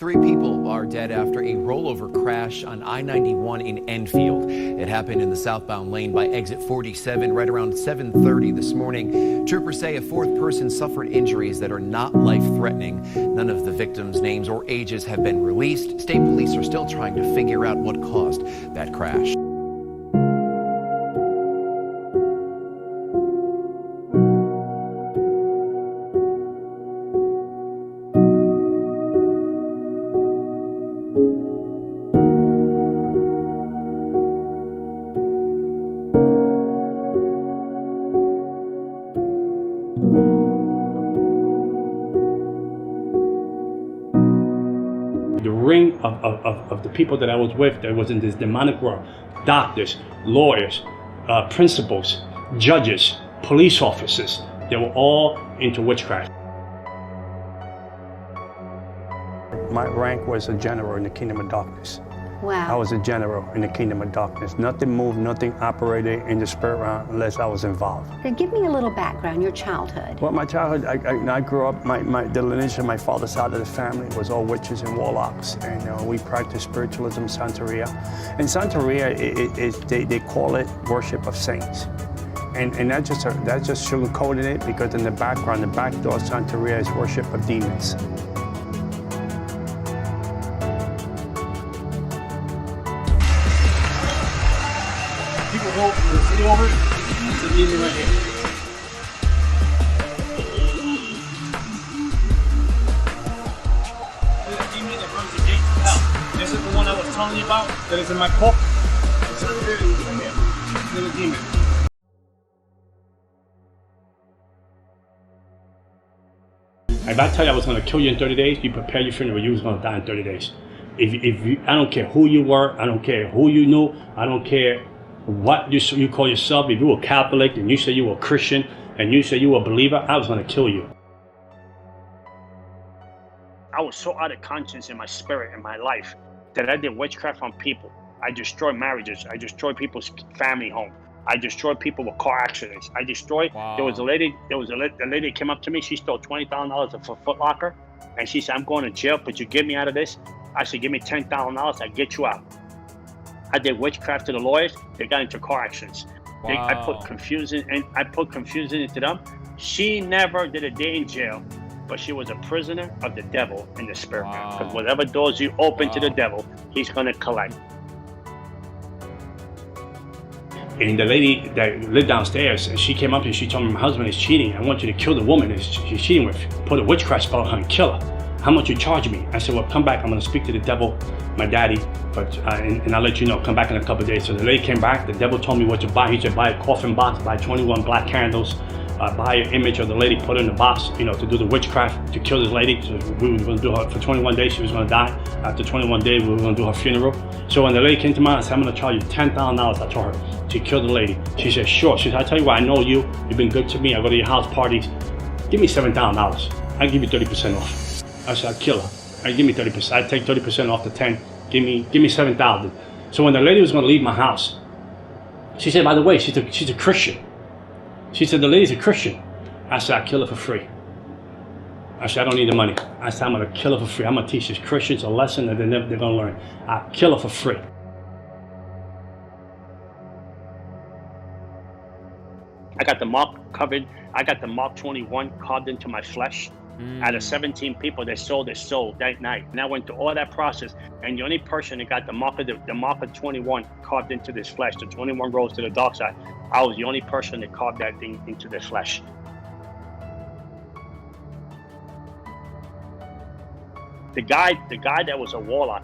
3 people are dead after a rollover crash on I-91 in Enfield. It happened in the southbound lane by exit 47 right around 7:30 this morning. Troopers say a 4th person suffered injuries that are not life-threatening. None of the victims' names or ages have been released. State police are still trying to figure out what caused that crash. The ring of the people that I was with that was in this demonic world, doctors, lawyers, principals, judges, police officers, they were all into witchcraft. My rank was a general in the kingdom of darkness. Wow. I was a general in the kingdom of darkness. Nothing moved, nothing operated in the spirit realm unless I was involved. Then give me a little background, your childhood. Well, my childhood, I grew up, the lineage of my father's side of the family was all witches and warlocks. And we practiced spiritualism, Santeria. And Santeria, they call it worship of saints. And that's just sugarcoating it, because in the background, the back door of Santeria is worship of demons. People go from the city over to the demon right here. This is the demon that runs the gates of hell. This is the one I was telling you about that is in my book. This is the demon. If I tell you I was going to kill you in 30 days, you prepare your funeral, you was going to die in 30 days. I don't care who you were, I don't care who you knew, I don't care what you call yourself. If you were Catholic and you say you were Christian and you say you were a believer, I was going to kill you. I was so out of conscience in my spirit and my life that I did witchcraft on people. I destroyed marriages. I destroyed people's family home. I destroyed people with car accidents. I destroyed. Wow. There was a lady that came up to me. She stole $20,000 for Foot Locker, and she said, "I'm going to jail, but you get me out of this." I said, "Give me $10,000. I get you out." I did witchcraft to the lawyers. They got into car accidents. Wow. I put confusion into them. She never did a day in jail, but she was a prisoner of the devil in the spirit. Wow. Because whatever doors you open to the Wow. devil, he's going to collect. And the lady that lived downstairs, she came up and she told me, "My husband is cheating. I want you to kill the woman that she's cheating with. Put a witchcraft spell on her and kill her. How much you charge me?" I said, "Well, come back. I'm going to speak to the devil, my daddy, and I'll let you know. Come back in a couple of days." So the lady came back. The devil told me what to buy. He said, "Buy a coffin box, buy 21 black candles, buy an image of the lady, put it in the box, to do the witchcraft, to kill this lady." So we were going to do her for 21 days. She was going to die. After 21 days, we were going to do her funeral. So when the lady came to me, I said, "I'm going to charge you $10,000. I told her to kill the lady. She said, "Sure." She said, "I tell you what, I know you. You've been good to me. I go to your house parties. Give me $7,000. I'll give you 30% off." I said, "I'll kill her. I give me 30%. I take 30% off the 10. Give me 7,000. So when the lady was going to leave my house, she said, "By the way, she's a Christian." She said, "The lady's a Christian." I said, "I'll kill her for free." I said, "I don't need the money." I said, "I'm going to kill her for free. I'm going to teach these Christians a lesson that they're going to learn. I'll kill her for free." I got the mark covered. I got the Mark 21 carved into my flesh. Out of 17 people that sold their soul that night, and I went through all that process, and the only person that got the mark of 21 carved into this flesh, the 21 rows to the dark side, I was the only person that carved that thing into their flesh. The guy that was a warlock,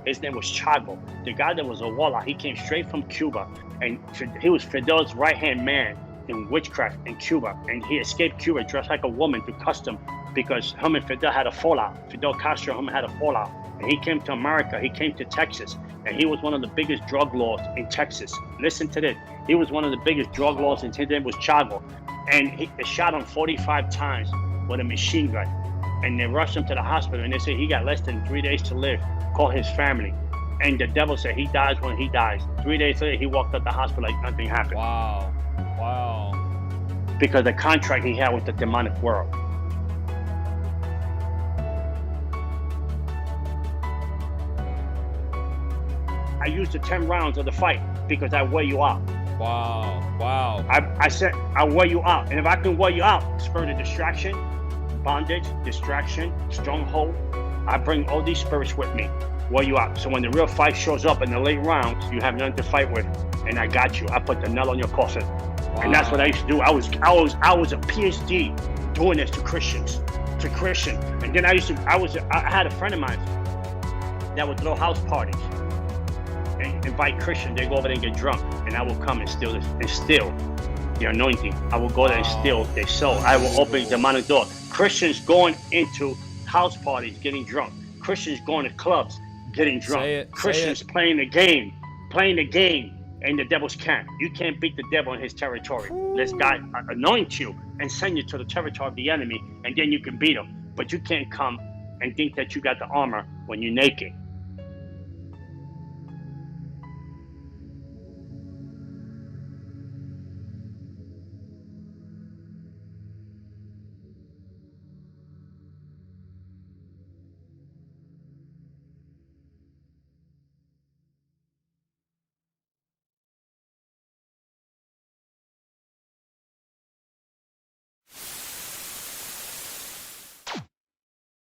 his name was Chago. The guy that was a warlock, he came straight from Cuba, and he was Fidel's right-hand man in witchcraft in Cuba, and he escaped Cuba dressed like a woman to custom, because him and Fidel had a fallout. Fidel Castro and him had a fallout, and he came to America. He came to Texas, and he was one of the biggest drug lords in Texas. Listen to this. He was one of the biggest drug lords, and his name was Chago, and he shot him 45 times with a machine gun, and they rushed him to the hospital, and they said he got less than 3 days to live. Call his family, and the devil said he dies when he dies. 3 days later, he walked out the hospital like nothing happened. Wow. Wow. Because the contract he had with the demonic world. I use the 10 rounds of the fight because I wear you out. Wow. I said I wear you out, and if I can wear you out, spirit of distraction, bondage, distraction, stronghold, I bring all these spirits with me, wear you out. So when the real fight shows up in the late rounds, you have nothing to fight with, and I got you. I put the nail on your coffin, and that's what I used to do. I was a PhD doing this to Christians, and then I had a friend of mine that would throw house parties and invite Christians. They go over there and get drunk, and I will come and steal the anointing. I will go there and steal their soul. I will open the demonic door. Christians going into house parties getting drunk. Christians going to clubs getting drunk. Christians playing the game, and the devil's camp. You can't beat the devil in his territory. Let God anoint you and send you to the territory of the enemy, and then you can beat him. But you can't come and think that you got the armor when you're naked.